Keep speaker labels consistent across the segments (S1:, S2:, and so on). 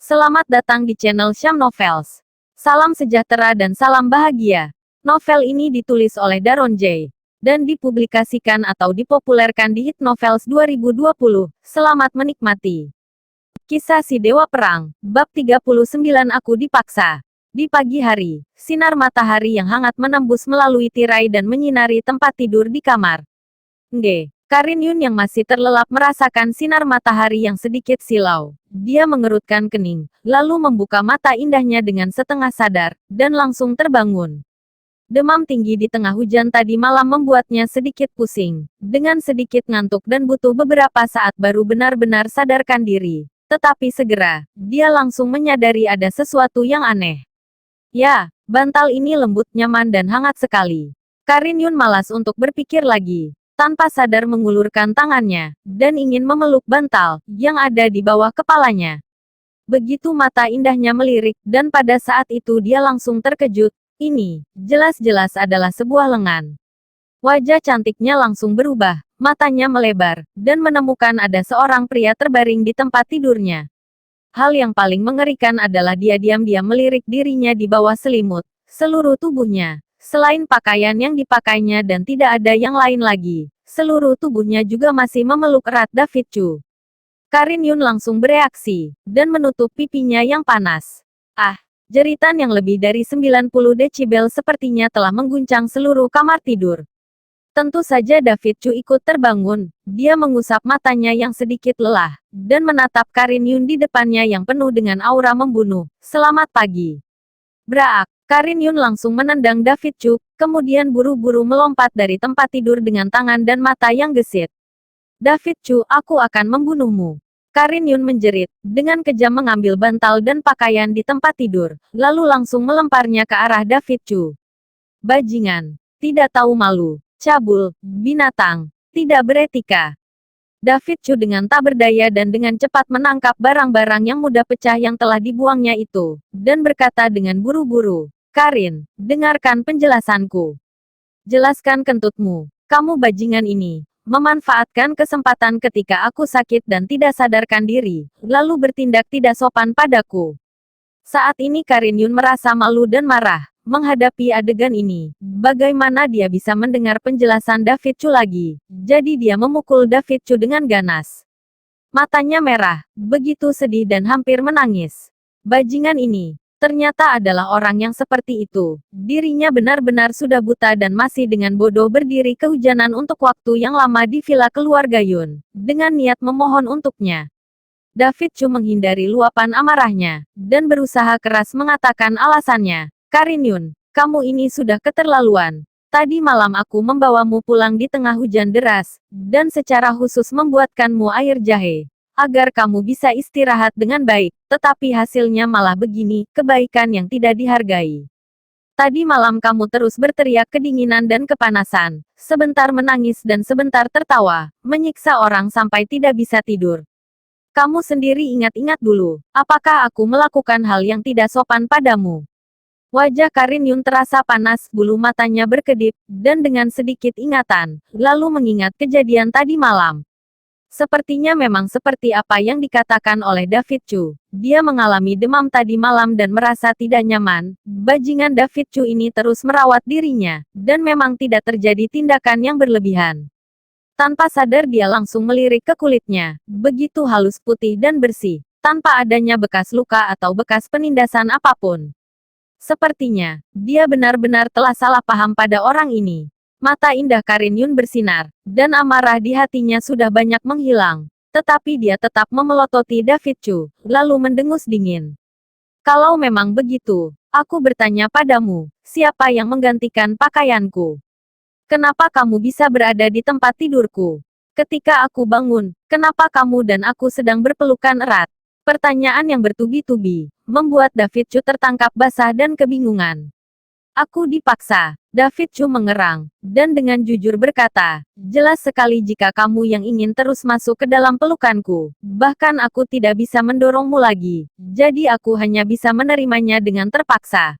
S1: Selamat datang di channel Syam Novels. Salam sejahtera dan salam bahagia. Novel ini ditulis oleh Daron J. dan dipublikasikan atau dipopulerkan di Hit Novels 2020. Selamat menikmati. Kisah si Dewa Perang, Bab 39 Aku Dipaksa. Di pagi hari, sinar matahari yang hangat menembus melalui tirai dan menyinari tempat tidur di kamar. Karin Yun yang masih terlelap merasakan sinar matahari yang sedikit silau. Dia mengerutkan kening, lalu membuka mata indahnya dengan setengah sadar, dan langsung terbangun. Demam tinggi di tengah hujan tadi malam membuatnya sedikit pusing, dengan sedikit ngantuk dan butuh beberapa saat baru benar-benar sadarkan diri. Tetapi segera, dia langsung menyadari ada sesuatu yang aneh. Ya, bantal ini lembut, nyaman dan hangat sekali. Karin Yun malas untuk berpikir lagi. Tanpa sadar mengulurkan tangannya, dan ingin memeluk bantal, yang ada di bawah kepalanya. Begitu mata indahnya melirik, dan pada saat itu dia langsung terkejut. Ini, jelas-jelas adalah sebuah lengan. Wajah cantiknya langsung berubah, matanya melebar, dan menemukan ada seorang pria terbaring di tempat tidurnya. Hal yang paling mengerikan adalah dia diam-diam melirik dirinya di bawah selimut, seluruh tubuhnya. Selain pakaian yang dipakainya dan tidak ada yang lain lagi, seluruh tubuhnya juga masih memeluk erat David Chu. Karin Yun langsung bereaksi, dan menutup pipinya yang panas. Ah, jeritan yang lebih dari 90 desibel sepertinya telah mengguncang seluruh kamar tidur. Tentu saja David Chu ikut terbangun, dia mengusap matanya yang sedikit lelah, dan menatap Karin Yun di depannya yang penuh dengan aura membunuh. Selamat pagi. Braak. Karin Yun langsung menendang David Chu, kemudian buru-buru melompat dari tempat tidur dengan tangan dan mata yang gesit. David Chu, aku akan membunuhmu. Karin Yun menjerit, dengan kejam mengambil bantal dan pakaian di tempat tidur, lalu langsung melemparnya ke arah David Chu. Bajingan. Tidak tahu malu. Cabul. Binatang. Tidak beretika. David Chu dengan tak berdaya dan dengan cepat menangkap barang-barang yang mudah pecah yang telah dibuangnya itu, dan berkata dengan buru-buru, Karin, dengarkan penjelasanku. Jelaskan kentutmu. Kamu bajingan ini, memanfaatkan kesempatan ketika aku sakit dan tidak sadarkan diri, lalu bertindak tidak sopan padaku. Saat ini Karin Yun merasa malu dan marah, menghadapi adegan ini. Bagaimana dia bisa mendengar penjelasan David Chu lagi? Jadi dia memukul David Chu dengan ganas. Matanya merah, begitu sedih dan hampir menangis. Bajingan ini, ternyata adalah orang yang seperti itu. Dirinya benar-benar sudah buta dan masih dengan bodoh berdiri kehujanan untuk waktu yang lama di villa keluarga Yun, dengan niat memohon untuknya. David Chu menghindari luapan amarahnya, dan berusaha keras mengatakan alasannya. Karin Yun, kamu ini sudah keterlaluan. Tadi malam aku membawamu pulang di tengah hujan deras, dan secara khusus membuatkanmu air jahe, agar kamu bisa istirahat dengan baik, tetapi hasilnya malah begini, kebaikan yang tidak dihargai. Tadi malam kamu terus berteriak kedinginan dan kepanasan, sebentar menangis dan sebentar tertawa, menyiksa orang sampai tidak bisa tidur. Kamu sendiri ingat-ingat dulu, apakah aku melakukan hal yang tidak sopan padamu? Wajah Karin Yun terasa panas, bulu matanya berkedip, dan dengan sedikit ingatan, lalu mengingat kejadian tadi malam. Sepertinya memang seperti apa yang dikatakan oleh David Chu. Dia mengalami demam tadi malam dan merasa tidak nyaman. Bajingan David Chu ini terus merawat dirinya, dan memang tidak terjadi tindakan yang berlebihan. Tanpa sadar dia langsung melirik ke kulitnya, begitu halus putih dan bersih, tanpa adanya bekas luka atau bekas penindasan apapun. Sepertinya, dia benar-benar telah salah paham pada orang ini. Mata indah Karin Yun bersinar, dan amarah di hatinya sudah banyak menghilang. Tetapi dia tetap memelototi David Chu, lalu mendengus dingin. Kalau memang begitu, aku bertanya padamu, siapa yang menggantikan pakaianku? Kenapa kamu bisa berada di tempat tidurku? Ketika aku bangun, kenapa kamu dan aku sedang berpelukan erat? Pertanyaan yang bertubi-tubi, membuat David Chu tertangkap basah dan kebingungan. Aku dipaksa. David Chu mengerang, dan dengan jujur berkata, jelas sekali jika kamu yang ingin terus masuk ke dalam pelukanku. Bahkan aku tidak bisa mendorongmu lagi, jadi aku hanya bisa menerimanya dengan terpaksa.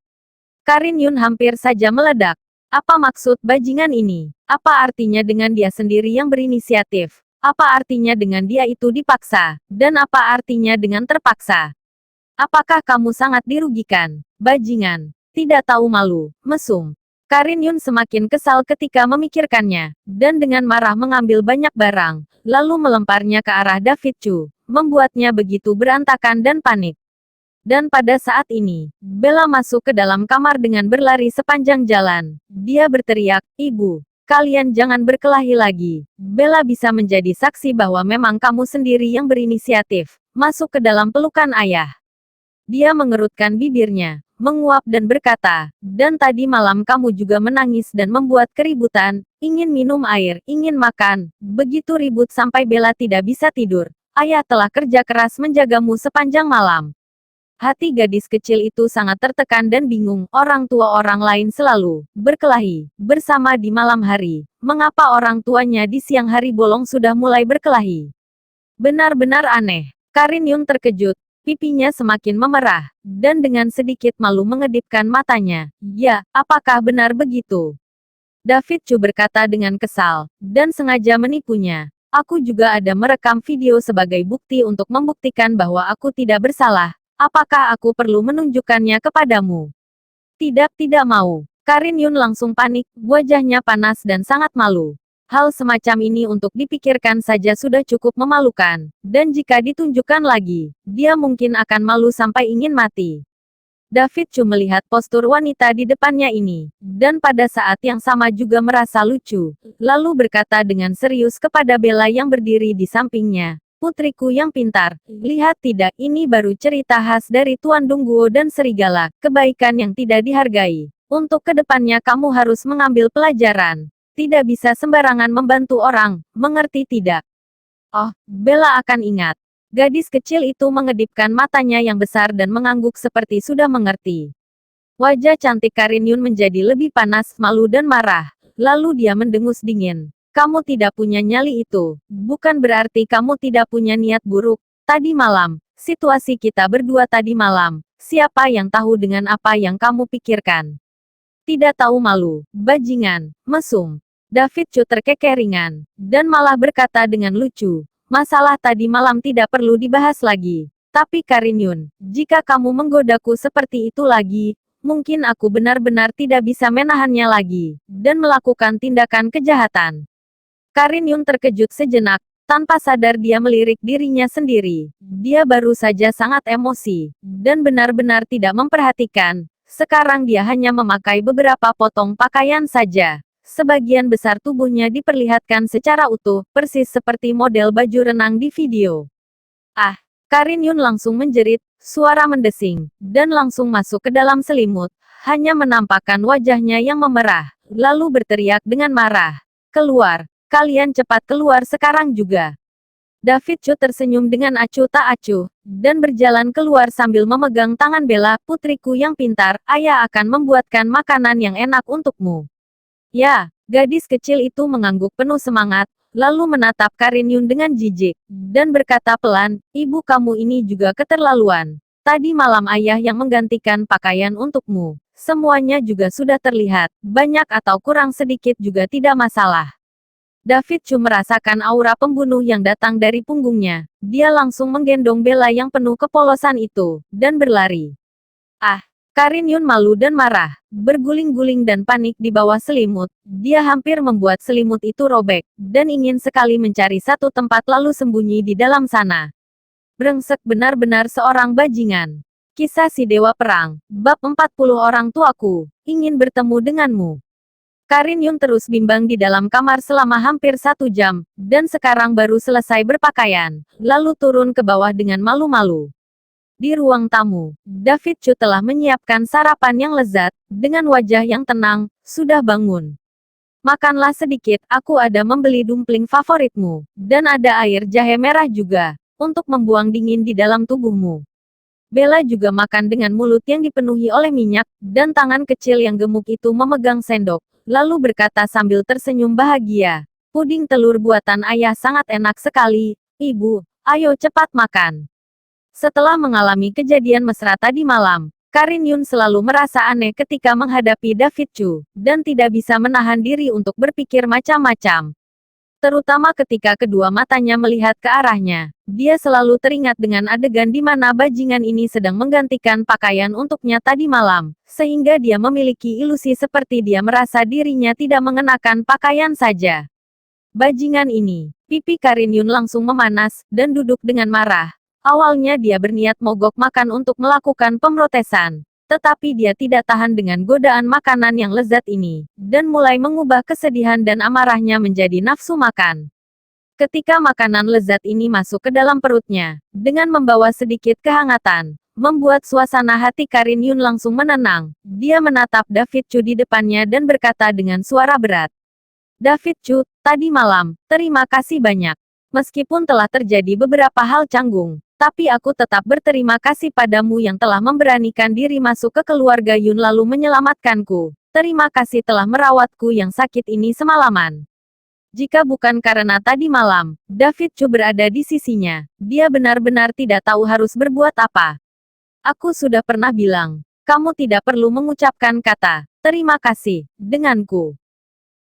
S1: Karin Yun hampir saja meledak. Apa maksud bajingan ini? Apa artinya dengan dia sendiri yang berinisiatif? Apa artinya dengan dia itu dipaksa? Dan apa artinya dengan terpaksa? Apakah kamu sangat dirugikan? Bajingan. Tidak tahu malu, mesum. Karin Yun semakin kesal ketika memikirkannya, dan dengan marah mengambil banyak barang, lalu melemparnya ke arah David Chu, membuatnya begitu berantakan dan panik. Dan pada saat ini, Bella masuk ke dalam kamar dengan berlari sepanjang jalan. Dia berteriak, "Ibu, kalian jangan berkelahi lagi." Bella bisa menjadi saksi bahwa memang kamu sendiri yang berinisiatif masuk ke dalam pelukan ayah. Dia mengerutkan bibirnya, menguap dan berkata, "Dan tadi malam kamu juga menangis dan membuat keributan, ingin minum air, ingin makan, begitu ribut sampai Bella tidak bisa tidur. Ayah telah kerja keras menjagamu sepanjang malam." Hati gadis kecil itu sangat tertekan dan bingung. Orang tua orang lain selalu berkelahi bersama di malam hari. Mengapa orang tuanya di siang hari bolong sudah mulai berkelahi? Benar-benar aneh. Karin Yun terkejut. Pipinya semakin memerah, dan dengan sedikit malu mengedipkan matanya. "Ya, apakah benar begitu?" David Chu berkata dengan kesal, dan sengaja menipunya. "Aku juga ada merekam video sebagai bukti untuk membuktikan bahwa aku tidak bersalah. Apakah aku perlu menunjukkannya kepadamu?" "Tidak, tidak mau." Karin Yun langsung panik, wajahnya panas dan sangat malu. Hal semacam ini untuk dipikirkan saja sudah cukup memalukan, dan jika ditunjukkan lagi, dia mungkin akan malu sampai ingin mati. David Chu melihat postur wanita di depannya ini, dan pada saat yang sama juga merasa lucu, lalu berkata dengan serius kepada Bella yang berdiri di sampingnya, "Putriku yang pintar, lihat tidak, ini baru cerita khas dari Tuan Dongguo dan Serigala, kebaikan yang tidak dihargai. Untuk kedepannya kamu harus mengambil pelajaran. Tidak bisa sembarangan membantu orang, mengerti tidak?" "Oh, Bella akan ingat." Gadis kecil itu mengedipkan matanya yang besar dan mengangguk seperti sudah mengerti. Wajah cantik Karin Yun menjadi lebih panas, malu dan marah. Lalu dia mendengus dingin. "Kamu tidak punya nyali itu. Bukan berarti kamu tidak punya niat buruk. Tadi malam, situasi kita berdua tadi malam, siapa yang tahu dengan apa yang kamu pikirkan? Tidak tahu malu, bajingan, mesum." David Chu terkekeringan, dan malah berkata dengan lucu, "Masalah tadi malam tidak perlu dibahas lagi. Tapi Karin Yun, jika kamu menggodaku seperti itu lagi, mungkin aku benar-benar tidak bisa menahannya lagi, dan melakukan tindakan kejahatan." Karin Yun terkejut sejenak, tanpa sadar dia melirik dirinya sendiri. Dia baru saja sangat emosi, dan benar-benar tidak memperhatikan. Sekarang dia hanya memakai beberapa potong pakaian saja. Sebagian besar tubuhnya diperlihatkan secara utuh, persis seperti model baju renang di video. "Ah!" Karin Yun langsung menjerit, suara mendesing, dan langsung masuk ke dalam selimut, hanya menampakkan wajahnya yang memerah, lalu berteriak dengan marah, "Keluar! Kalian cepat keluar sekarang juga!" David Chu tersenyum dengan acuh tak acuh, dan berjalan keluar sambil memegang tangan Bella. "Putriku yang pintar, ayah akan membuatkan makanan yang enak untukmu." "Ya." Gadis kecil itu mengangguk penuh semangat, lalu menatap Karin Yun dengan jijik, dan berkata pelan, "Ibu kamu ini juga keterlaluan. Tadi malam ayah yang menggantikan pakaian untukmu. Semuanya juga sudah terlihat, banyak atau kurang sedikit juga tidak masalah." David Chu merasakan aura pembunuh yang datang dari punggungnya. Dia langsung menggendong Bella yang penuh kepolosan itu, dan berlari. "Ah!" Karin Yun malu dan marah, berguling-guling dan panik di bawah selimut. Dia hampir membuat selimut itu robek, dan ingin sekali mencari satu tempat lalu sembunyi di dalam sana. Brengsek, benar-benar seorang bajingan. Kisah si Dewa Perang, bab 40 orang tuaku, ingin bertemu denganmu. Karin Yun terus bimbang di dalam kamar selama hampir 1 jam, dan sekarang baru selesai berpakaian, lalu turun ke bawah dengan malu-malu. Di ruang tamu, David Chu telah menyiapkan sarapan yang lezat, dengan wajah yang tenang. "Sudah bangun? Makanlah sedikit, aku ada membeli dumpling favoritmu, dan ada air jahe merah juga, untuk membuang dingin di dalam tubuhmu." Bella juga makan dengan mulut yang dipenuhi oleh minyak, dan tangan kecil yang gemuk itu memegang sendok, lalu berkata sambil tersenyum bahagia, "Puding telur buatan ayah sangat enak sekali, Ibu. Ayo cepat makan." Setelah mengalami kejadian mesra tadi malam, Karin Yun selalu merasa aneh ketika menghadapi David Chu, dan tidak bisa menahan diri untuk berpikir macam-macam. Terutama ketika kedua matanya melihat ke arahnya. Dia selalu teringat dengan adegan di mana bajingan ini sedang menggantikan pakaian untuknya tadi malam, sehingga dia memiliki ilusi seperti dia merasa dirinya tidak mengenakan pakaian saja. Bajingan ini. Pipi Karin Yun langsung memanas, dan duduk dengan marah. Awalnya dia berniat mogok makan untuk melakukan pemrotesan. Tetapi dia tidak tahan dengan godaan makanan yang lezat ini, dan mulai mengubah kesedihan dan amarahnya menjadi nafsu makan. Ketika makanan lezat ini masuk ke dalam perutnya, dengan membawa sedikit kehangatan, membuat suasana hati Karin Yun langsung menenang. Dia menatap David Chu di depannya dan berkata dengan suara berat. David Chu, tadi malam, terima kasih banyak. Meskipun telah terjadi beberapa hal canggung, tapi aku tetap berterima kasih padamu yang telah memberanikan diri masuk ke keluarga Yun lalu menyelamatkanku. Terima kasih telah merawatku yang sakit ini semalaman. Jika bukan karena tadi malam, David Chu berada di sisinya, dia benar-benar tidak tahu harus berbuat apa. Aku sudah pernah bilang, kamu tidak perlu mengucapkan kata, terima kasih, denganku.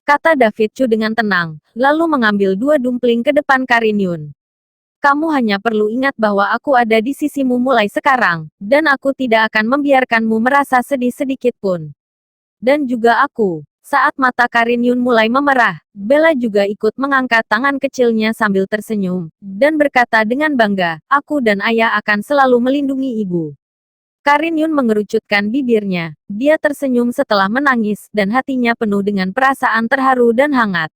S1: Kata David Chu dengan tenang, lalu mengambil 2 dumpling ke depan Karin Yun. Kamu hanya perlu ingat bahwa aku ada di sisimu mulai sekarang, dan aku tidak akan membiarkanmu merasa sedih sedikit pun. Dan juga aku. Saat mata Karin Yun mulai memerah, Bella juga ikut mengangkat tangan kecilnya sambil tersenyum, dan berkata dengan bangga, aku dan ayah akan selalu melindungi ibu. Karin Yun mengerucutkan bibirnya, dia tersenyum setelah menangis, dan hatinya penuh dengan perasaan terharu dan hangat.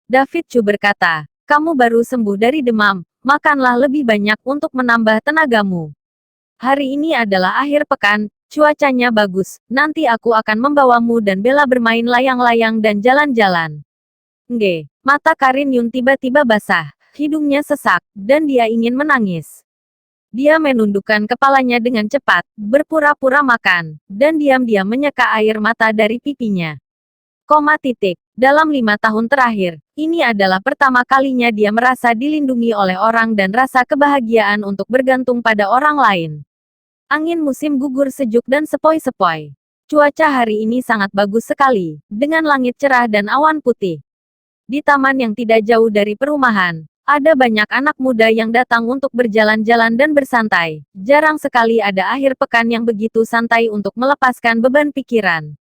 S1: David Chu berkata, kamu baru sembuh dari demam, makanlah lebih banyak untuk menambah tenagamu. Hari ini adalah akhir pekan, cuacanya bagus, nanti aku akan membawamu dan Bella bermain layang-layang dan jalan-jalan. Mata Karin Yun tiba-tiba basah, hidungnya sesak, dan dia ingin menangis. Dia menundukkan kepalanya dengan cepat, berpura-pura makan, dan diam-diam menyeka air mata dari pipinya. Dalam 5 tahun terakhir, ini adalah pertama kalinya dia merasa dilindungi oleh orang dan rasa kebahagiaan untuk bergantung pada orang lain. Angin musim gugur sejuk dan sepoi-sepoi. Cuaca hari ini sangat bagus sekali, dengan langit cerah dan awan putih. Di taman yang tidak jauh dari perumahan, ada banyak anak muda yang datang untuk berjalan-jalan dan bersantai. Jarang sekali ada akhir pekan yang begitu santai untuk melepaskan beban pikiran.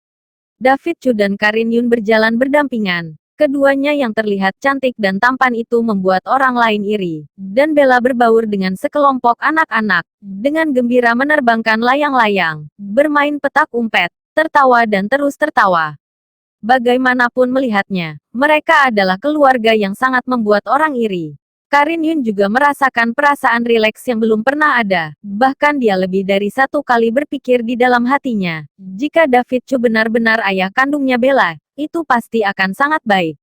S1: David Chu dan Karin Yun berjalan berdampingan. Keduanya yang terlihat cantik dan tampan itu membuat orang lain iri, dan Bella berbaur dengan sekelompok anak-anak, dengan gembira menerbangkan layang-layang, bermain petak umpet, tertawa dan terus tertawa. Bagaimanapun melihatnya, mereka adalah keluarga yang sangat membuat orang iri. Karin Yun juga merasakan perasaan rileks yang belum pernah ada, bahkan dia lebih dari 1 kali berpikir di dalam hatinya, jika David Chu benar-benar ayah kandungnya Bella, itu pasti akan sangat baik.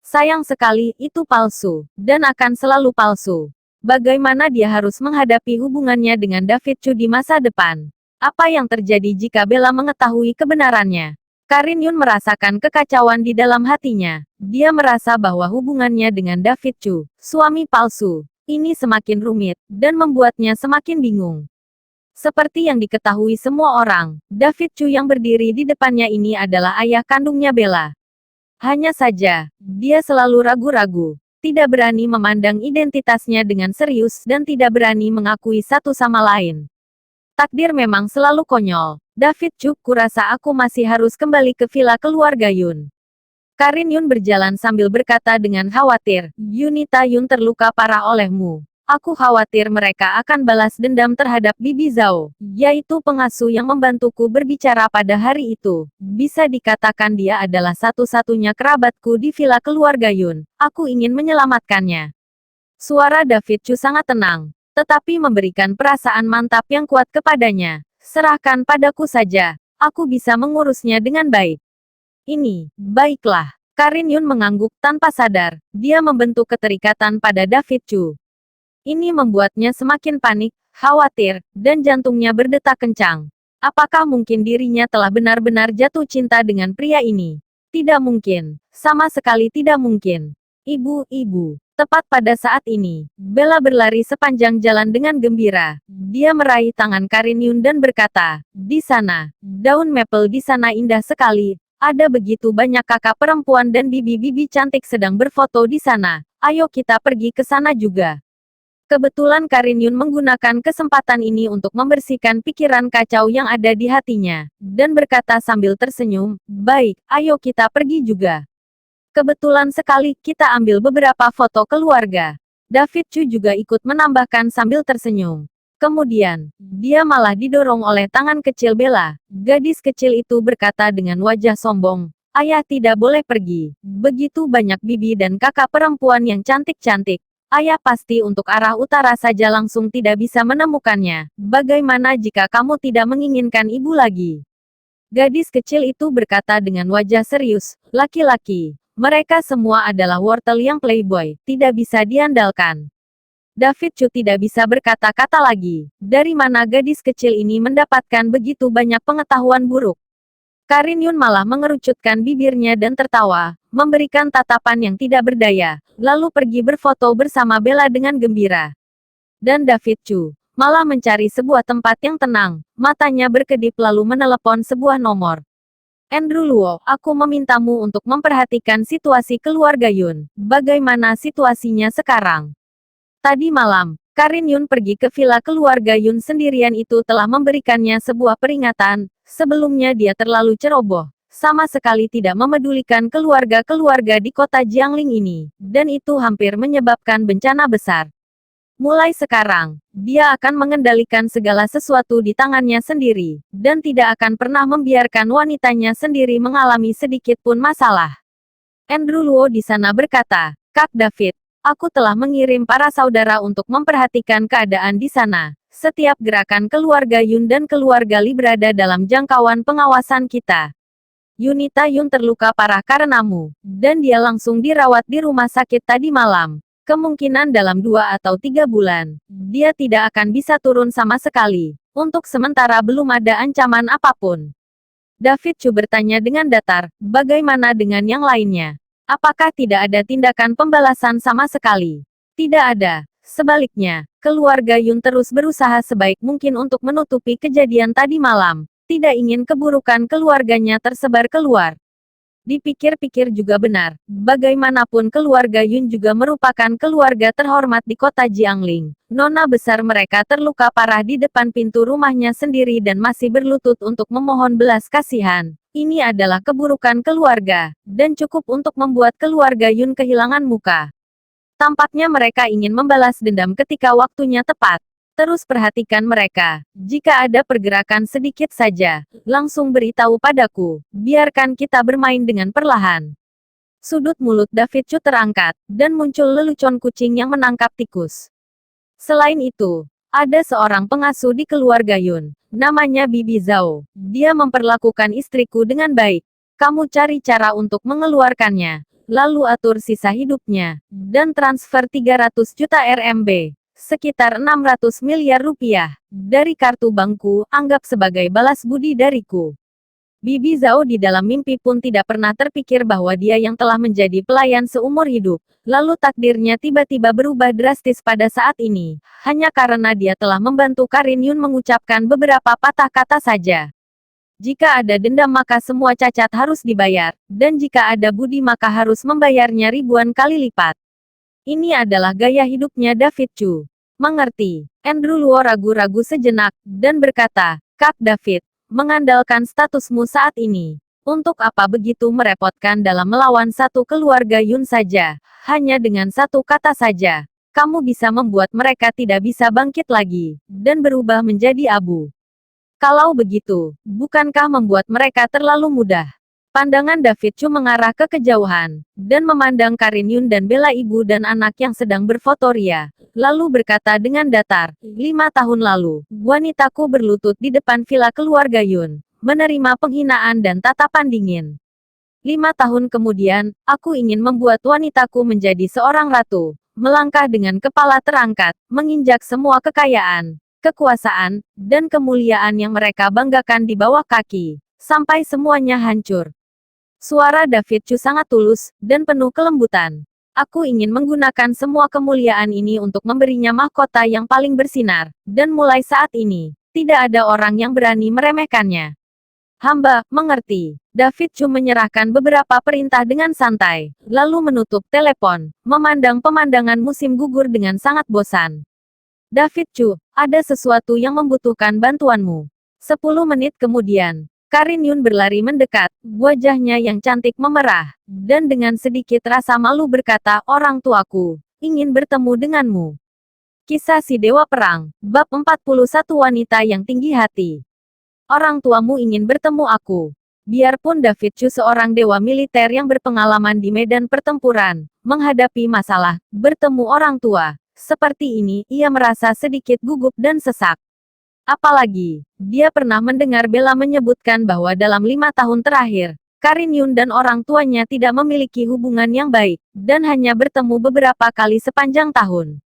S1: Sayang sekali, itu palsu, dan akan selalu palsu. Bagaimana dia harus menghadapi hubungannya dengan David Chu di masa depan? Apa yang terjadi jika Bella mengetahui kebenarannya? Karin Yun merasakan kekacauan di dalam hatinya. Dia merasa bahwa hubungannya dengan David Chu, suami palsu, ini semakin rumit, dan membuatnya semakin bingung. Seperti yang diketahui semua orang, David Chu yang berdiri di depannya ini adalah ayah kandungnya Bella. Hanya saja, dia selalu ragu-ragu, tidak berani memandang identitasnya dengan serius dan tidak berani mengakui satu sama lain. Takdir memang selalu konyol. David Chu, kurasa aku masih harus kembali ke villa keluarga Yun. Karin Yun berjalan sambil berkata dengan khawatir, Yunita Yun terluka parah olehmu. Aku khawatir mereka akan balas dendam terhadap Bibi Zhao, yaitu pengasuh yang membantuku berbicara pada hari itu. Bisa dikatakan dia adalah satu-satunya kerabatku di villa keluarga Yun. Aku ingin menyelamatkannya. Suara David Chu sangat tenang, tetapi memberikan perasaan mantap yang kuat kepadanya. Serahkan padaku saja, aku bisa mengurusnya dengan baik. Ini, baiklah. Karin Yun mengangguk tanpa sadar, dia membentuk keterikatan pada David Chu. Ini membuatnya semakin panik, khawatir, dan jantungnya berdetak kencang. Apakah mungkin dirinya telah benar-benar jatuh cinta dengan pria ini? Tidak mungkin. Sama sekali tidak mungkin. Ibu. Tepat pada saat ini, Bella berlari sepanjang jalan dengan gembira. Dia meraih tangan Karin Yun dan berkata, di sana, daun maple di sana indah sekali. Ada begitu banyak kakak perempuan dan bibi-bibi cantik sedang berfoto di sana. Ayo kita pergi ke sana juga. Kebetulan Karin Yun menggunakan kesempatan ini untuk membersihkan pikiran kacau yang ada di hatinya, dan berkata sambil tersenyum, "Baik, ayo kita pergi juga. Kebetulan sekali kita ambil beberapa foto keluarga." David Chu juga ikut menambahkan sambil tersenyum. Kemudian, dia malah didorong oleh tangan kecil Bella. Gadis kecil itu berkata dengan wajah sombong, "Ayah tidak boleh pergi. Begitu banyak bibi dan kakak perempuan yang cantik-cantik. Ayah pasti untuk arah utara saja langsung tidak bisa menemukannya. Bagaimana jika kamu tidak menginginkan ibu lagi?" Gadis kecil itu berkata dengan wajah serius, "Laki-laki. Mereka semua adalah wortel yang playboy, tidak bisa diandalkan." David Chu tidak bisa berkata-kata lagi. Dari mana gadis kecil ini mendapatkan begitu banyak pengetahuan buruk? Karin Yun malah mengerucutkan bibirnya dan tertawa, memberikan tatapan yang tidak berdaya, lalu pergi berfoto bersama Bella dengan gembira. Dan David Chu malah mencari sebuah tempat yang tenang, matanya berkedip lalu menelepon sebuah nomor. "Andrew Luo, aku memintamu untuk memperhatikan situasi keluarga Yun. Bagaimana situasinya sekarang?" Tadi malam, Karin Yun pergi ke villa keluarga Yun sendirian itu telah memberikannya sebuah peringatan. Sebelumnya dia terlalu ceroboh, sama sekali tidak memedulikan keluarga-keluarga di kota Jiangling ini, dan itu hampir menyebabkan bencana besar. Mulai sekarang, dia akan mengendalikan segala sesuatu di tangannya sendiri, dan tidak akan pernah membiarkan wanitanya sendiri mengalami sedikit pun masalah. Andrew Luo di sana berkata, "Kak David, aku telah mengirim para saudara untuk memperhatikan keadaan di sana. Setiap gerakan keluarga Yun dan keluarga Li berada dalam jangkauan pengawasan kita. Yunita Yun terluka parah karenamu, dan dia langsung dirawat di rumah sakit tadi malam. Kemungkinan dalam 2 atau 3 bulan, dia tidak akan bisa turun sama sekali. Untuk sementara belum ada ancaman apapun." David Chu bertanya dengan datar, "Bagaimana dengan yang lainnya? Apakah tidak ada tindakan pembalasan sama sekali?" "Tidak ada. Sebaliknya, keluarga Yun terus berusaha sebaik mungkin untuk menutupi kejadian tadi malam. Tidak ingin keburukan keluarganya tersebar keluar." Dipikir-pikir juga benar, bagaimanapun keluarga Yun juga merupakan keluarga terhormat di kota Jiangling. Nona besar mereka terluka parah di depan pintu rumahnya sendiri dan masih berlutut untuk memohon belas kasihan. Ini adalah keburukan keluarga, dan cukup untuk membuat keluarga Yun kehilangan muka. Tampaknya mereka ingin membalas dendam ketika waktunya tepat. Terus perhatikan mereka. Jika ada pergerakan sedikit saja, langsung beritahu padaku. Biarkan kita bermain dengan perlahan. Sudut mulut David Chu terangkat, dan muncul lelucon kucing yang menangkap tikus. Selain itu, ada seorang pengasuh di keluarga Yun. Namanya Bibi Zhao. Dia memperlakukan istriku dengan baik. Kamu cari cara untuk mengeluarkannya. Lalu atur sisa hidupnya. Dan transfer 300 juta RMB. Sekitar 600 miliar rupiah. Dari kartu bankku, anggap sebagai balas budi dariku. Bibi Zhao di dalam mimpi pun tidak pernah terpikir bahwa dia yang telah menjadi pelayan seumur hidup, lalu takdirnya tiba-tiba berubah drastis pada saat ini, hanya karena dia telah membantu Karin Yun mengucapkan beberapa patah kata saja. Jika ada dendam maka semua cacat harus dibayar, dan jika ada budi maka harus membayarnya ribuan kali lipat. Ini adalah gaya hidupnya David Chu. Mengerti. Andrew Luo ragu-ragu sejenak, dan berkata, "Kak David, mengandalkan statusmu saat ini. Untuk apa begitu merepotkan dalam melawan satu keluarga Yun saja? Hanya dengan satu kata saja, kamu bisa membuat mereka tidak bisa bangkit lagi, dan berubah menjadi abu. Kalau begitu, bukankah membuat mereka terlalu mudah?" Pandangan David Chu mengarah ke kejauhan, dan memandang Karin Yun dan Bella ibu dan anak yang sedang berfoto ria, lalu berkata dengan datar, 5 tahun lalu, wanitaku berlutut di depan villa keluarga Yun, menerima penghinaan dan tatapan dingin. 5 tahun kemudian, aku ingin membuat wanitaku menjadi seorang ratu, melangkah dengan kepala terangkat, menginjak semua kekayaan, kekuasaan, dan kemuliaan yang mereka banggakan di bawah kaki, sampai semuanya hancur. Suara David Chu sangat tulus, dan penuh kelembutan. Aku ingin menggunakan semua kemuliaan ini untuk memberinya mahkota yang paling bersinar, dan mulai saat ini, tidak ada orang yang berani meremehkannya. Hamba mengerti. David Chu menyerahkan beberapa perintah dengan santai, lalu menutup telepon, memandang pemandangan musim gugur dengan sangat bosan. David Chu, ada sesuatu yang membutuhkan bantuanmu. 10 menit kemudian, Karin Yun berlari mendekat, wajahnya yang cantik memerah, dan dengan sedikit rasa malu berkata, orang tuaku, ingin bertemu denganmu. Kisah si Dewa Perang, Bab 41 Wanita yang Tinggi Hati. Orang tuamu ingin bertemu aku. Biarpun David Chu seorang dewa militer yang berpengalaman di medan pertempuran, menghadapi masalah, bertemu orang tua, seperti ini, ia merasa sedikit gugup dan sesak. Apalagi, dia pernah mendengar Bella menyebutkan bahwa dalam 5 tahun terakhir, Karin Yun dan orang tuanya tidak memiliki hubungan yang baik, dan hanya bertemu beberapa kali sepanjang tahun.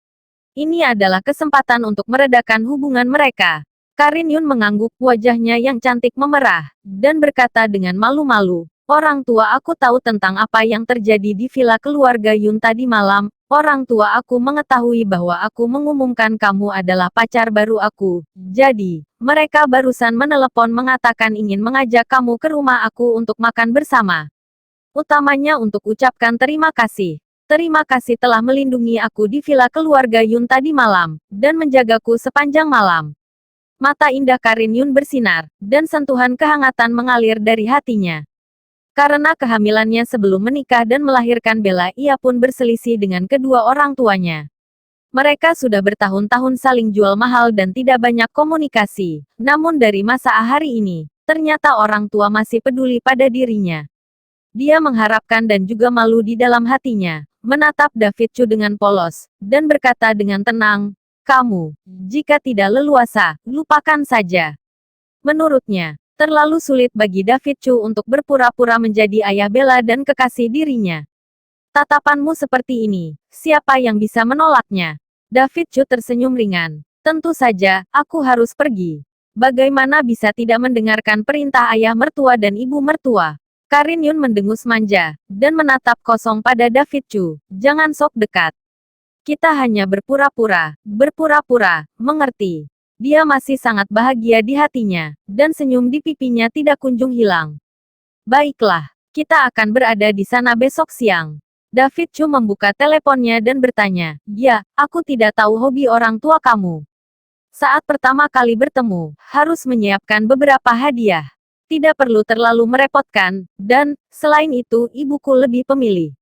S1: Ini adalah kesempatan untuk meredakan hubungan mereka. Karin Yun mengangguk, wajahnya yang cantik memerah, dan berkata dengan malu-malu, orang tua aku tahu tentang apa yang terjadi di villa keluarga Yun tadi malam, orang tua aku mengetahui bahwa aku mengumumkan kamu adalah pacar baru aku, jadi, mereka barusan menelepon mengatakan ingin mengajak kamu ke rumah aku untuk makan bersama. Utamanya untuk ucapkan terima kasih. Terima kasih telah melindungi aku di villa keluarga Yun tadi malam, dan menjagaku sepanjang malam. Mata indah Karin Yun bersinar, dan sentuhan kehangatan mengalir dari hatinya. Karena kehamilannya sebelum menikah dan melahirkan Bella, ia pun berselisih dengan kedua orang tuanya. Mereka sudah bertahun-tahun saling jual mahal dan tidak banyak komunikasi. Namun dari masa hari ini, ternyata orang tua masih peduli pada dirinya. Dia mengharapkan dan juga malu di dalam hatinya, menatap David Chu dengan polos, dan berkata dengan tenang, kamu, jika tidak leluasa, lupakan saja. Menurutnya, terlalu sulit bagi David Chu untuk berpura-pura menjadi ayah Bella dan kekasih dirinya. Tatapanmu seperti ini, siapa yang bisa menolaknya? David Chu tersenyum ringan. Tentu saja, aku harus pergi. Bagaimana bisa tidak mendengarkan perintah ayah mertua dan ibu mertua? Karin Yun mendengus manja, dan menatap kosong pada David Chu. Jangan sok dekat. Kita hanya berpura-pura, mengerti. Dia masih sangat bahagia di hatinya, dan senyum di pipinya tidak kunjung hilang. Baiklah, kita akan berada di sana besok siang. David Chu membuka teleponnya dan bertanya, ya, aku tidak tahu hobi orang tua kamu. Saat pertama kali bertemu, harus menyiapkan beberapa hadiah. Tidak perlu terlalu merepotkan, dan, selain itu, ibuku lebih pemilih.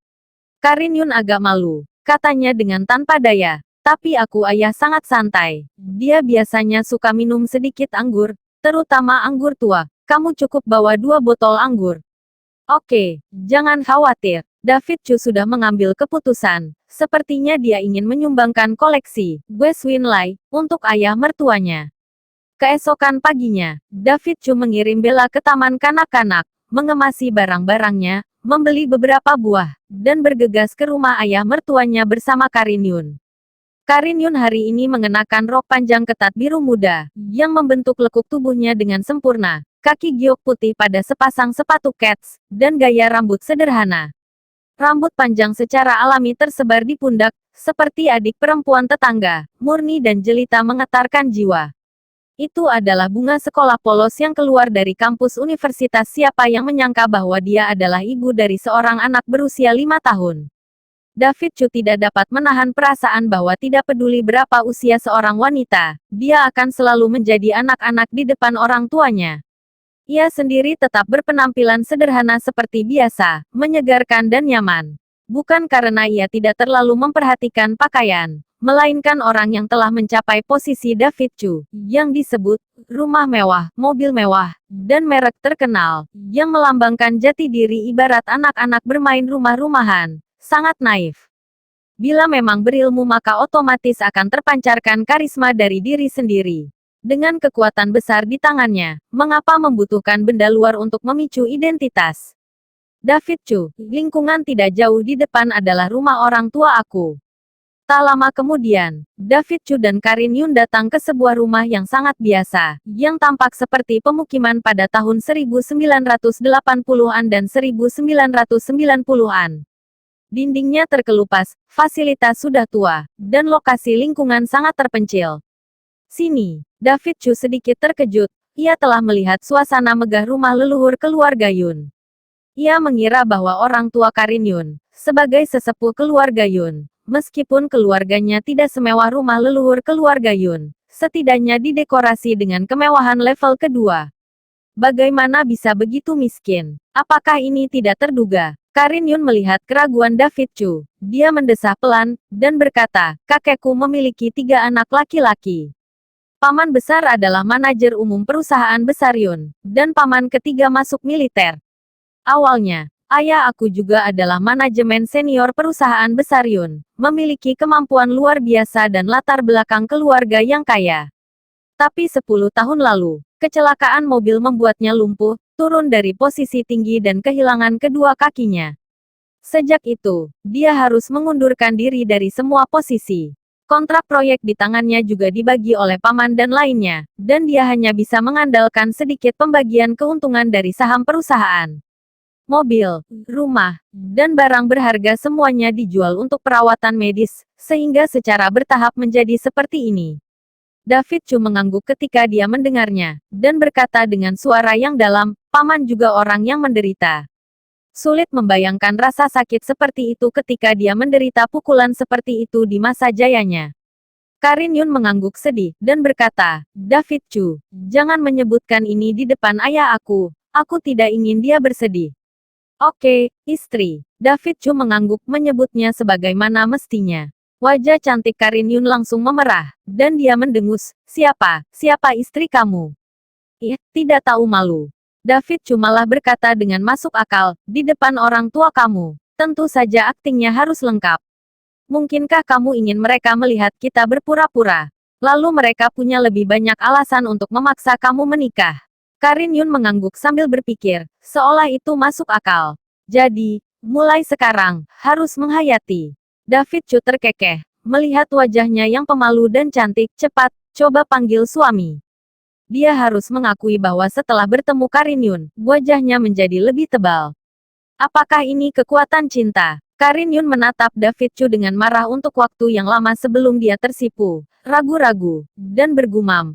S1: Karin Yun agak malu. Katanya dengan tanpa daya, tapi aku ayah sangat santai. Dia biasanya suka minum sedikit anggur, terutama anggur tua. Kamu cukup bawa 2 botol anggur. Oke, jangan khawatir. David Chu sudah mengambil keputusan. Sepertinya dia ingin menyumbangkan koleksi West Winley untuk ayah mertuanya. Keesokan paginya, David Chu mengirim Bella ke taman kanak-kanak, mengemasi barang-barangnya, membeli beberapa buah, dan bergegas ke rumah ayah mertuanya bersama Karin Yun. Karin Yun hari ini mengenakan rok panjang ketat biru muda, yang membentuk lekuk tubuhnya dengan sempurna, kaki giok putih pada sepasang sepatu kets, dan gaya rambut sederhana. Rambut panjang secara alami tersebar di pundak, seperti adik perempuan tetangga, murni dan jelita menggetarkan jiwa. Itu adalah bunga sekolah polos yang keluar dari kampus universitas. Siapa yang menyangka bahwa dia adalah ibu dari seorang anak berusia 5 tahun. David Chu tidak dapat menahan perasaan bahwa tidak peduli berapa usia seorang wanita, dia akan selalu menjadi anak-anak di depan orang tuanya. Ia sendiri tetap berpenampilan sederhana seperti biasa, menyegarkan dan nyaman. Bukan karena ia tidak terlalu memperhatikan pakaian, melainkan orang yang telah mencapai posisi David Chu, yang disebut rumah mewah, mobil mewah, dan merek terkenal, yang melambangkan jati diri ibarat anak-anak bermain rumah-rumahan, sangat naif. Bila memang berilmu maka otomatis akan terpancarkan karisma dari diri sendiri. Dengan kekuatan besar di tangannya, mengapa membutuhkan benda luar untuk memicu identitas? David Chu, lingkungan tidak jauh di depan adalah rumah orang tua aku. Tak lama kemudian, David Chu dan Karin Yun datang ke sebuah rumah yang sangat biasa, yang tampak seperti pemukiman pada tahun 1980-an dan 1990-an. Dindingnya terkelupas, fasilitas sudah tua, dan lokasi lingkungan sangat terpencil. Sini, David Chu sedikit terkejut, ia telah melihat suasana megah rumah leluhur keluarga Yun. Ia mengira bahwa orang tua Karin Yun, sebagai sesepuh keluarga Yun, meskipun keluarganya tidak semewah rumah leluhur keluarga Yun, setidaknya didekorasi dengan kemewahan level kedua. Bagaimana bisa begitu miskin? Apakah ini tidak terduga? Karin Yun melihat keraguan David Chu. Dia mendesah pelan, dan berkata, kakekku memiliki 3 anak laki-laki. Paman besar adalah manajer umum perusahaan besar Yun, dan paman ketiga masuk militer. Awalnya, ayah aku juga adalah manajemen senior perusahaan besar Yun, memiliki kemampuan luar biasa dan latar belakang keluarga yang kaya. Tapi 10 tahun lalu, kecelakaan mobil membuatnya lumpuh, turun dari posisi tinggi dan kehilangan kedua kakinya. Sejak itu, dia harus mengundurkan diri dari semua posisi. Kontrak proyek di tangannya juga dibagi oleh paman dan lainnya, dan dia hanya bisa mengandalkan sedikit pembagian keuntungan dari saham perusahaan. Mobil, rumah, dan barang berharga semuanya dijual untuk perawatan medis, sehingga secara bertahap menjadi seperti ini. David Chu mengangguk ketika dia mendengarnya, dan berkata dengan suara yang dalam, paman juga orang yang menderita. Sulit membayangkan rasa sakit seperti itu ketika dia menderita pukulan seperti itu di masa jayanya. Karin Yun mengangguk sedih, dan berkata, David Chu, jangan menyebutkan ini di depan ayah aku tidak ingin dia bersedih. Oke, istri. David Chu mengangguk menyebutnya sebagaimana mestinya. Wajah cantik Karin Yun langsung memerah, dan dia mendengus, siapa istri kamu? Ih, tidak tahu malu. David Chu malah berkata dengan masuk akal, di depan orang tua kamu. Tentu saja aktingnya harus lengkap. Mungkinkah kamu ingin mereka melihat kita berpura-pura? Lalu mereka punya lebih banyak alasan untuk memaksa kamu menikah. Karin Yun mengangguk sambil berpikir, seolah itu masuk akal. Jadi, mulai sekarang, harus menghayati. David Chu terkekeh, melihat wajahnya yang pemalu dan cantik, cepat, coba panggil suami. Dia harus mengakui bahwa setelah bertemu Karin Yun, wajahnya menjadi lebih tebal. Apakah ini kekuatan cinta? Karin Yun menatap David Chu dengan marah untuk waktu yang lama sebelum dia tersipu, ragu-ragu, dan bergumam,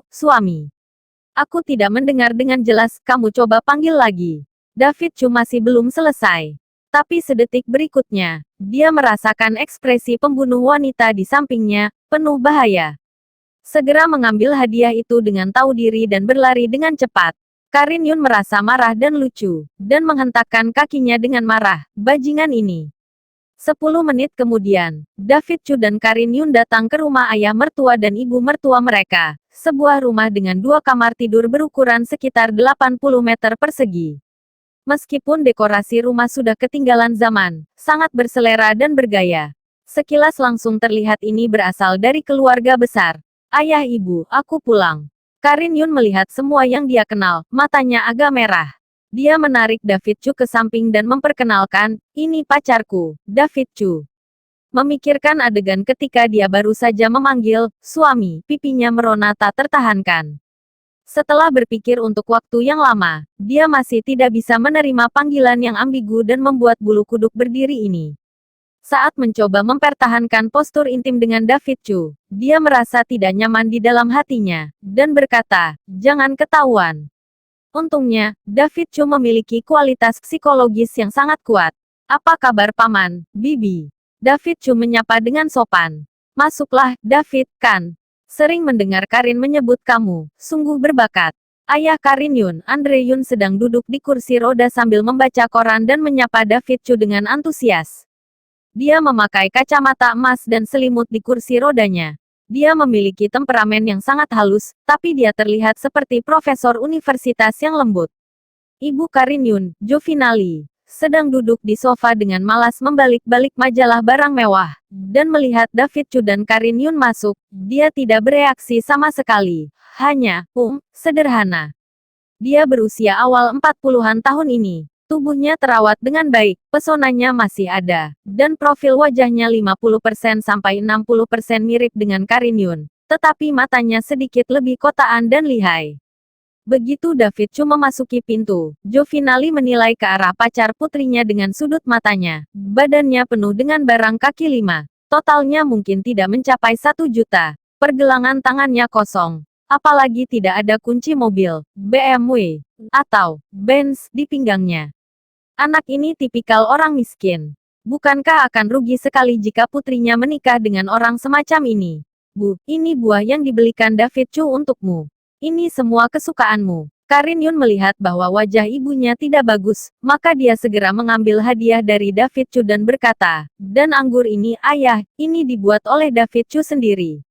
S1: suami. Aku tidak mendengar dengan jelas, kamu coba panggil lagi. David Chu masih belum selesai. Tapi sedetik berikutnya, dia merasakan ekspresi pembunuh wanita di sampingnya, penuh bahaya. Segera mengambil hadiah itu dengan tahu diri dan berlari dengan cepat. Karin Yun merasa marah dan lucu, dan menghentakkan kakinya dengan marah, bajingan ini. 10 menit kemudian, David Chu dan Karin Yun datang ke rumah ayah mertua dan ibu mertua mereka, sebuah rumah dengan 2 kamar tidur berukuran sekitar 80 meter persegi. Meskipun dekorasi rumah sudah ketinggalan zaman, sangat berselera dan bergaya. Sekilas langsung terlihat ini berasal dari keluarga besar. Ayah ibu, aku pulang. Karin Yun melihat semua yang dia kenal, matanya agak merah. Dia menarik David Chu ke samping dan memperkenalkan, ini pacarku, David Chu. Memikirkan adegan ketika dia baru saja memanggil, suami, pipinya merona tak tertahankan. Setelah berpikir untuk waktu yang lama, dia masih tidak bisa menerima panggilan yang ambigu dan membuat bulu kuduk berdiri ini. Saat mencoba mempertahankan postur intim dengan David Chu, dia merasa tidak nyaman di dalam hatinya, dan berkata, jangan ketahuan. Untungnya, David Chu memiliki kualitas psikologis yang sangat kuat. Apa kabar paman, bibi? David Chu menyapa dengan sopan. Masuklah, David, kan? Sering mendengar Karin menyebut kamu, sungguh berbakat. Ayah Karin Yun, Andre Yun sedang duduk di kursi roda sambil membaca koran dan menyapa David Chu dengan antusias. Dia memakai kacamata emas dan selimut di kursi rodanya. Dia memiliki temperamen yang sangat halus, tapi dia terlihat seperti profesor universitas yang lembut. Ibu Karin Yun, Jovinali, sedang duduk di sofa dengan malas membalik-balik majalah barang mewah. Dan melihat David Chu dan Karin Yun masuk, dia tidak bereaksi sama sekali. Hanya, sederhana. Dia berusia awal 40-an tahun ini. Tubuhnya terawat dengan baik, pesonanya masih ada, dan profil wajahnya 50% sampai 60% mirip dengan Karin Yun. Tetapi matanya sedikit lebih kotaan dan lihai. Begitu David Chu memasuki pintu, Jovinali menilai ke arah pacar putrinya dengan sudut matanya. Badannya penuh dengan barang kaki 5. Totalnya mungkin tidak mencapai 1 juta. Pergelangan tangannya kosong. Apalagi tidak ada kunci mobil, BMW, atau Benz di pinggangnya. Anak ini tipikal orang miskin. Bukankah akan rugi sekali jika putrinya menikah dengan orang semacam ini? Bu, ini buah yang dibelikan David Chu untukmu. Ini semua kesukaanmu. Karin Yun melihat bahwa wajah ibunya tidak bagus, maka dia segera mengambil hadiah dari David Chu dan berkata, dan anggur ini ayah, ini dibuat oleh David Chu sendiri.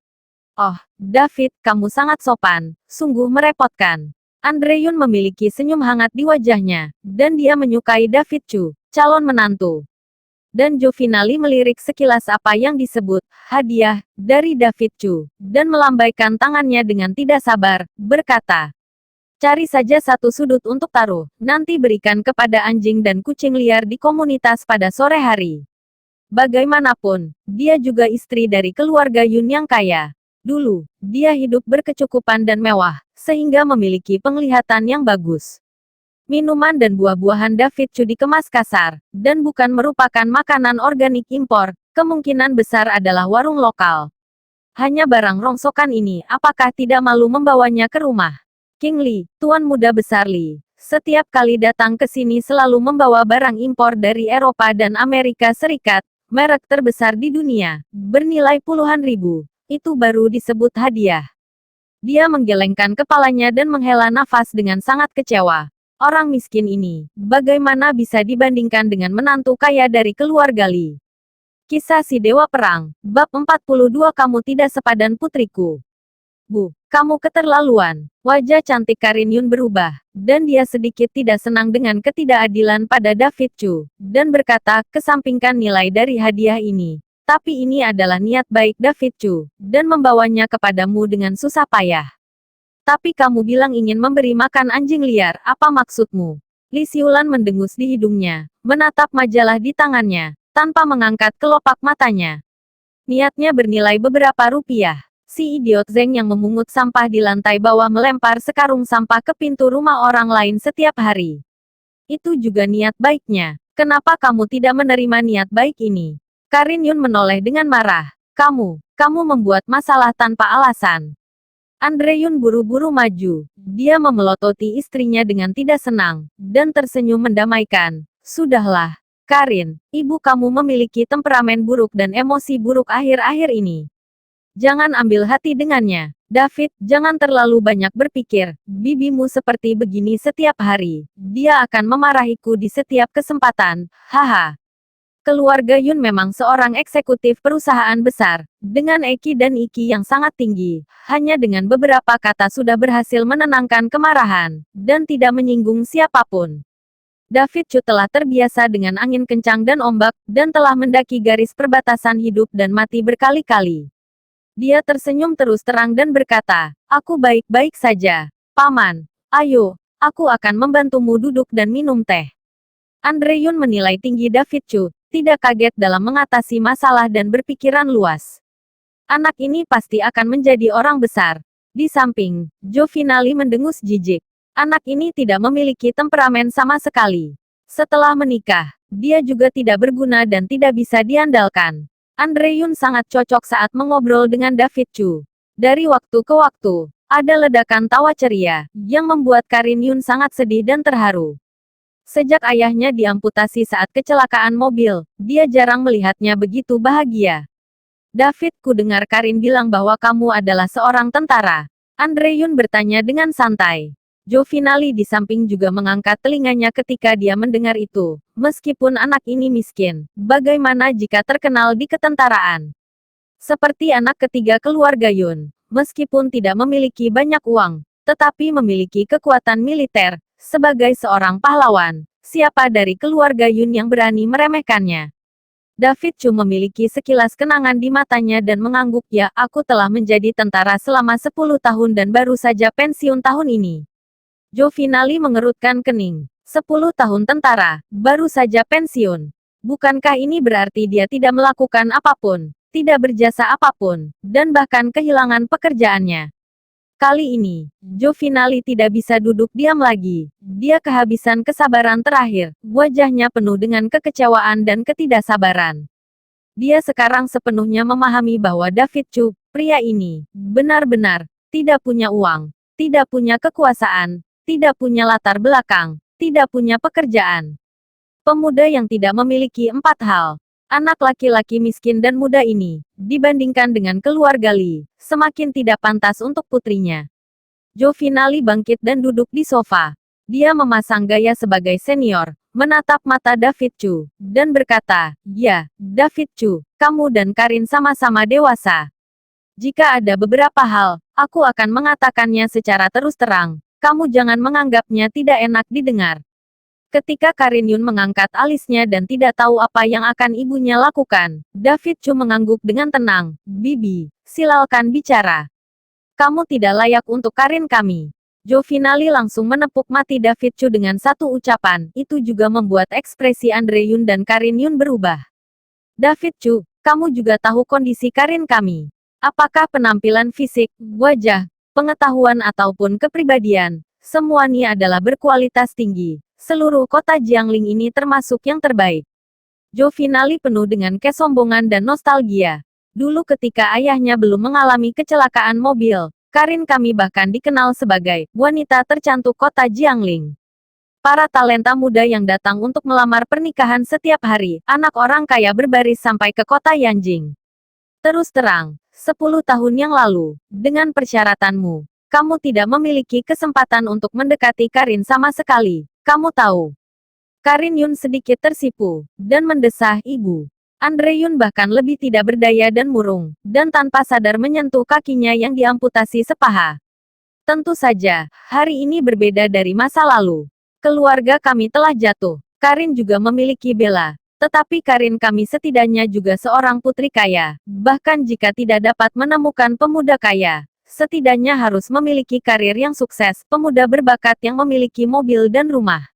S1: Oh, David, kamu sangat sopan, sungguh merepotkan. Andre Yun memiliki senyum hangat di wajahnya, dan dia menyukai David Chu, calon menantu. Dan Jo Finali melirik sekilas apa yang disebut hadiah dari David Chu, dan melambaikan tangannya dengan tidak sabar, berkata, cari saja satu sudut untuk taruh, nanti berikan kepada anjing dan kucing liar di komunitas pada sore hari. Bagaimanapun, dia juga istri dari keluarga Yun yang kaya. Dulu, dia hidup berkecukupan dan mewah, sehingga memiliki penglihatan yang bagus. Minuman dan buah-buahan David Chu dikemas kasar, dan bukan merupakan makanan organik impor, kemungkinan besar adalah warung lokal. Hanya barang rongsokan ini, apakah tidak malu membawanya ke rumah? King Li, Tuan Muda Besar Li, setiap kali datang ke sini selalu membawa barang impor dari Eropa dan Amerika Serikat, merek terbesar di dunia, bernilai puluhan ribu. Itu baru disebut hadiah. Dia menggelengkan kepalanya dan menghela nafas dengan sangat kecewa. Orang miskin ini, bagaimana bisa dibandingkan dengan menantu kaya dari keluarga Li? Kisah si Dewa Perang, bab 42. Kamu tidak sepadan putriku. Bu, kamu keterlaluan. Wajah cantik Karin Yun berubah, dan dia sedikit tidak senang dengan ketidakadilan pada David Chu, dan berkata, kesampingkan nilai dari hadiah ini. Tapi ini adalah niat baik David Chu, dan membawanya kepadamu dengan susah payah. Tapi kamu bilang ingin memberi makan anjing liar, apa maksudmu? Li Xiulan mendengus di hidungnya, menatap majalah di tangannya, tanpa mengangkat kelopak matanya. Niatnya bernilai beberapa rupiah. Si idiot Zeng yang memungut sampah di lantai bawah melempar sekarung sampah ke pintu rumah orang lain setiap hari. Itu juga niat baiknya. Kenapa kamu tidak menerima niat baik ini? Karin Yun menoleh dengan marah. Kamu membuat masalah tanpa alasan. Andre Yun buru-buru maju. Dia memelototi istrinya dengan tidak senang, dan tersenyum mendamaikan. Sudahlah, Karin, ibu kamu memiliki temperamen buruk dan emosi buruk akhir-akhir ini. Jangan ambil hati dengannya. David, jangan terlalu banyak berpikir. Bibimu seperti begini setiap hari. Dia akan memarahiku di setiap kesempatan. Haha. Keluarga Yun memang seorang eksekutif perusahaan besar, dengan Eki dan Iki yang sangat tinggi. Hanya dengan beberapa kata sudah berhasil menenangkan kemarahan, dan tidak menyinggung siapapun. David Chu telah terbiasa dengan angin kencang dan ombak, dan telah mendaki garis perbatasan hidup dan mati berkali-kali. Dia tersenyum terus terang dan berkata, aku baik-baik saja. Paman, ayo, aku akan membantumu duduk dan minum teh. Andre Yun menilai tinggi David Chu, tidak kaget dalam mengatasi masalah dan berpikiran luas. Anak ini pasti akan menjadi orang besar. Di samping, Jo Finali mendengus jijik. Anak ini tidak memiliki temperamen sama sekali. Setelah menikah, dia juga tidak berguna dan tidak bisa diandalkan. Andre Yun sangat cocok saat mengobrol dengan David Chu. Dari waktu ke waktu, ada ledakan tawa ceria, yang membuat Karin Yun sangat sedih dan terharu. Sejak ayahnya diamputasi saat kecelakaan mobil, dia jarang melihatnya begitu bahagia. David, ku dengar Karin bilang bahwa kamu adalah seorang tentara. Andre Yun bertanya dengan santai. Jo Finali di samping juga mengangkat telinganya ketika dia mendengar itu. Meskipun anak ini miskin, bagaimana jika terkenal di ketentaraan? Seperti anak ketiga keluarga Yun, meskipun tidak memiliki banyak uang, tetapi memiliki kekuatan militer. Sebagai seorang pahlawan, siapa dari keluarga Yun yang berani meremehkannya? David Chu memiliki sekilas kenangan di matanya dan mengangguk, ya, aku telah menjadi tentara selama 10 tahun dan baru saja pensiun tahun ini. Jo Finali mengerutkan kening. 10 tahun tentara, baru saja pensiun. Bukankah ini berarti dia tidak melakukan apapun, tidak berjasa apapun, dan bahkan kehilangan pekerjaannya? Kali ini, Jo Finali tidak bisa duduk diam lagi. Dia kehabisan kesabaran terakhir. Wajahnya penuh dengan kekecewaan dan ketidaksabaran. Dia sekarang sepenuhnya memahami bahwa David Chu, pria ini, benar-benar tidak punya uang, tidak punya kekuasaan, tidak punya latar belakang, tidak punya pekerjaan. Pemuda yang tidak memiliki 4 hal. Anak laki-laki miskin dan muda ini, dibandingkan dengan keluarga Li, semakin tidak pantas untuk putrinya. Jovinali bangkit dan duduk di sofa. Dia memasang gaya sebagai senior, menatap mata David Chu, dan berkata, "Ya, David Chu, kamu dan Karin sama-sama dewasa. Jika ada beberapa hal, aku akan mengatakannya secara terus terang. Kamu jangan menganggapnya tidak enak didengar." Ketika Karin Yun mengangkat alisnya dan tidak tahu apa yang akan ibunya lakukan, David Chu mengangguk dengan tenang, "Bibi, silakan bicara. Kamu tidak layak untuk Karin kami." Jovinali langsung menepuk mati David Chu dengan satu ucapan, itu juga membuat ekspresi Andre Yun dan Karin Yun berubah. "David Chu, kamu juga tahu kondisi Karin kami. Apakah penampilan fisik, wajah, pengetahuan ataupun kepribadian, semuanya adalah berkualitas tinggi. Seluruh kota Jiangling ini termasuk yang terbaik." Jovinali penuh dengan kesombongan dan nostalgia. Dulu ketika ayahnya belum mengalami kecelakaan mobil, Karin kami bahkan dikenal sebagai wanita tercantik kota Jiangling. Para talenta muda yang datang untuk melamar pernikahan setiap hari, anak orang kaya berbaris sampai ke kota Yanjing. Terus terang, 10 tahun yang lalu, dengan persyaratanmu, kamu tidak memiliki kesempatan untuk mendekati Karin sama sekali. Kamu tahu. Karin Yun sedikit tersipu, dan mendesah, "Ibu." Andre Yun bahkan lebih tidak berdaya dan murung, dan tanpa sadar menyentuh kakinya yang diamputasi sepaha. "Tentu saja, hari ini berbeda dari masa lalu. Keluarga kami telah jatuh. Karin juga memiliki bela. Tetapi Karin kami setidaknya juga seorang putri kaya. Bahkan jika tidak dapat menemukan pemuda kaya, setidaknya harus memiliki karir yang sukses, pemuda berbakat yang memiliki mobil dan rumah."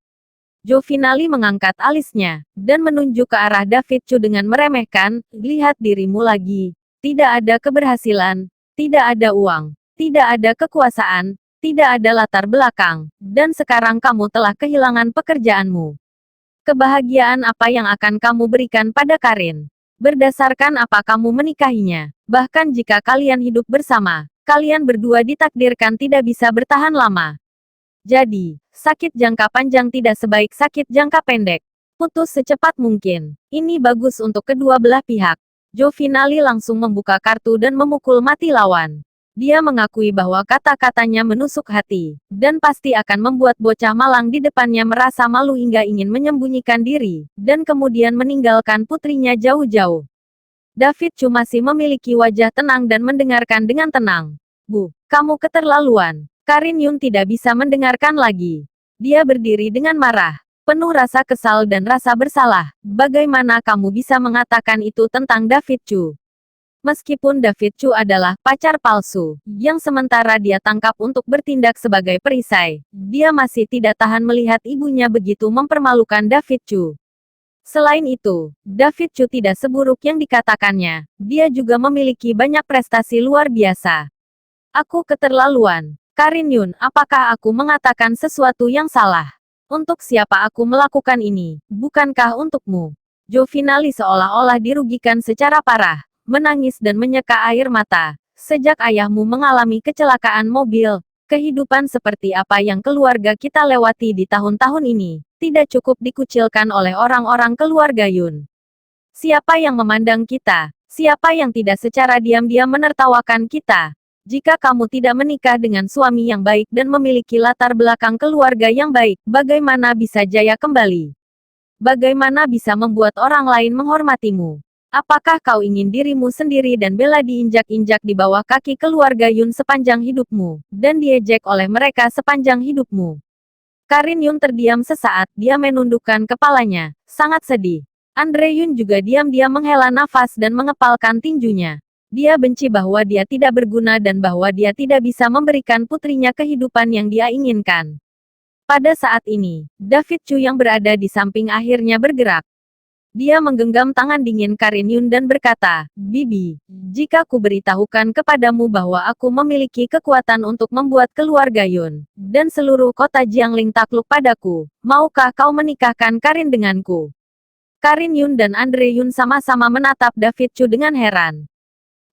S1: Jovinali mengangkat alisnya, dan menunjuk ke arah David Chu dengan meremehkan, "Lihat dirimu lagi. Tidak ada keberhasilan, tidak ada uang, tidak ada kekuasaan, tidak ada latar belakang, dan sekarang kamu telah kehilangan pekerjaanmu. Kebahagiaan apa yang akan kamu berikan pada Karin? Berdasarkan apa kamu menikahinya? Bahkan jika kalian hidup bersama, kalian berdua ditakdirkan tidak bisa bertahan lama. Jadi, sakit jangka panjang tidak sebaik sakit jangka pendek. Putus secepat mungkin. Ini bagus untuk kedua belah pihak." Jovinali langsung membuka kartu dan memukul mati lawan. Dia mengakui bahwa kata-katanya menusuk hati, dan pasti akan membuat bocah malang di depannya merasa malu hingga ingin menyembunyikan diri, dan kemudian meninggalkan putrinya jauh-jauh. David Chu masih memiliki wajah tenang dan mendengarkan dengan tenang. "Bu, kamu keterlaluan." Karin Yun tidak bisa mendengarkan lagi. Dia berdiri dengan marah, penuh rasa kesal dan rasa bersalah. "Bagaimana kamu bisa mengatakan itu tentang David Chu? Meskipun David Chu adalah pacar palsu, yang sementara dia tangkap untuk bertindak sebagai perisai, dia masih tidak tahan melihat ibunya begitu mempermalukan David Chu. Selain itu, David Chu tidak seburuk yang dikatakannya. Dia juga memiliki banyak prestasi luar biasa." "Aku keterlaluan. Karin Yun, apakah aku mengatakan sesuatu yang salah? Untuk siapa aku melakukan ini? Bukankah untukmu?" Jovinali seolah-olah dirugikan secara parah, menangis dan menyeka air mata. "Sejak ayahmu mengalami kecelakaan mobil, kehidupan seperti apa yang keluarga kita lewati di tahun-tahun ini, tidak cukup dikucilkan oleh orang-orang keluarga Yun. Siapa yang memandang kita? Siapa yang tidak secara diam-diam menertawakan kita? Jika kamu tidak menikah dengan suami yang baik dan memiliki latar belakang keluarga yang baik, bagaimana bisa jaya kembali? Bagaimana bisa membuat orang lain menghormatimu? Apakah kau ingin dirimu sendiri dan bela diinjak-injak di bawah kaki keluarga Yun sepanjang hidupmu, dan diejek oleh mereka sepanjang hidupmu?" Karin Yun terdiam sesaat, dia menundukkan kepalanya, sangat sedih. Andre Yun juga diam-diam menghela nafas dan mengepalkan tinjunya. Dia benci bahwa dia tidak berguna dan bahwa dia tidak bisa memberikan putrinya kehidupan yang dia inginkan. Pada saat ini, David Chu yang berada di samping akhirnya bergerak. Dia menggenggam tangan dingin Karin Yun dan berkata, "Bibi, jika ku beritahukan kepadamu bahwa aku memiliki kekuatan untuk membuat keluarga Yun, dan seluruh kota Jiangling takluk padaku, maukah kau menikahkan Karin denganku?" Karin Yun dan Andre Yun sama-sama menatap David Chu dengan heran.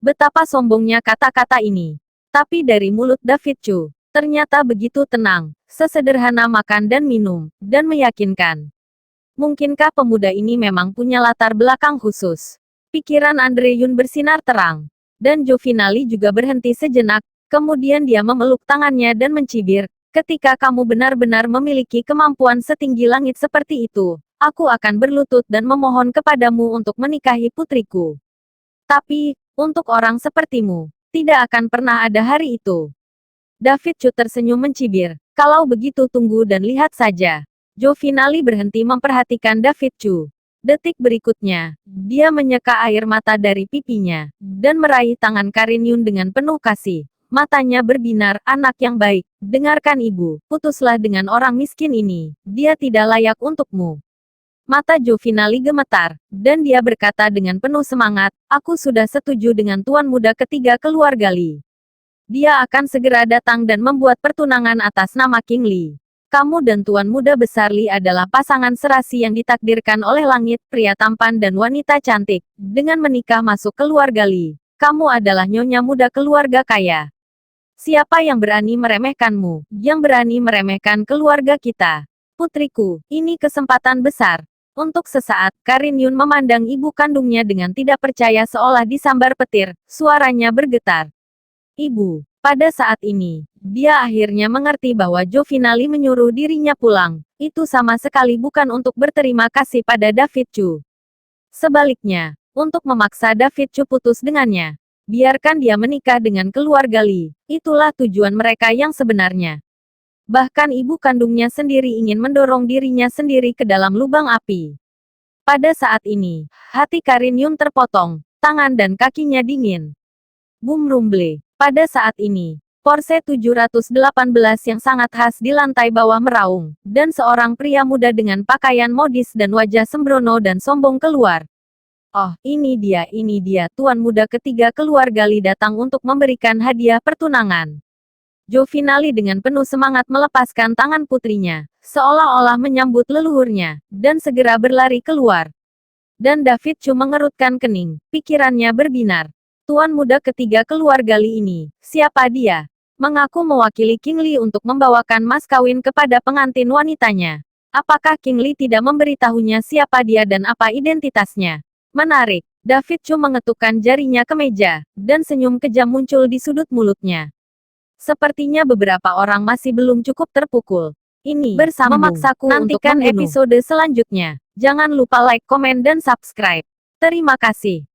S1: Betapa sombongnya kata-kata ini. Tapi dari mulut David Chu, ternyata begitu tenang, sesederhana makan dan minum, dan meyakinkan. Mungkinkah pemuda ini memang punya latar belakang khusus? Pikiran Andre Yun bersinar terang. Dan Jovinali juga berhenti sejenak, kemudian dia memeluk tangannya dan mencibir, ketika kamu benar-benar memiliki kemampuan setinggi langit seperti itu, aku akan berlutut dan memohon kepadamu untuk menikahi putriku. Tapi, untuk orang sepertimu, tidak akan pernah ada hari itu. David Chu tersenyum mencibir. Kalau begitu tunggu dan lihat saja. Jovinali berhenti memperhatikan David Chu. Detik berikutnya, dia menyeka air mata dari pipinya, dan meraih tangan Karin Yun dengan penuh kasih. Matanya berbinar, anak yang baik, dengarkan ibu, putuslah dengan orang miskin ini, dia tidak layak untukmu. Mata Jovinali gemetar, dan dia berkata dengan penuh semangat, aku sudah setuju dengan tuan muda ketiga keluarga Li. Dia akan segera datang dan membuat pertunangan atas nama King Li. Kamu dan tuan muda besar Li adalah pasangan serasi yang ditakdirkan oleh langit, pria tampan dan wanita cantik. Dengan menikah masuk keluarga Li, kamu adalah nyonya muda keluarga kaya. Siapa yang berani meremehkanmu, yang berani meremehkan keluarga kita? Putriku, ini kesempatan besar. Untuk sesaat, Karin Yun memandang ibu kandungnya dengan tidak percaya seolah disambar petir, suaranya bergetar. Ibu, pada saat ini, dia akhirnya mengerti bahwa Jovinali menyuruh dirinya pulang. Itu sama sekali bukan untuk berterima kasih pada David Chu. Sebaliknya, untuk memaksa David Chu putus dengannya. Biarkan dia menikah dengan keluarga Li. Itulah tujuan mereka yang sebenarnya. Bahkan ibu kandungnya sendiri ingin mendorong dirinya sendiri ke dalam lubang api. Pada saat ini, hati Karin Yun terpotong, tangan dan kakinya dingin. Boom rumble. Pada saat ini, Porsche 718 yang sangat khas di lantai bawah meraung, dan seorang pria muda dengan pakaian modis dan wajah sembrono dan sombong keluar. Oh, ini dia, tuan muda ketiga keluarga Li datang untuk memberikan hadiah pertunangan. Jovinali dengan penuh semangat melepaskan tangan putrinya, seolah-olah menyambut leluhurnya, dan segera berlari keluar. Dan David Chu mengerutkan kening, pikirannya berbinar. Tuan muda ketiga keluarga Li ini, siapa dia? Mengaku mewakili King Li untuk membawakan mas kawin kepada pengantin wanitanya. Apakah King Li tidak memberitahunya siapa dia dan apa identitasnya? Menarik. David Chu mengetukkan jarinya ke meja, dan senyum kejam muncul di sudut mulutnya. Sepertinya beberapa orang masih belum cukup terpukul. Ini bersama memaksaku untuk nantikan episode selanjutnya. Jangan lupa like, komen, dan subscribe. Terima kasih.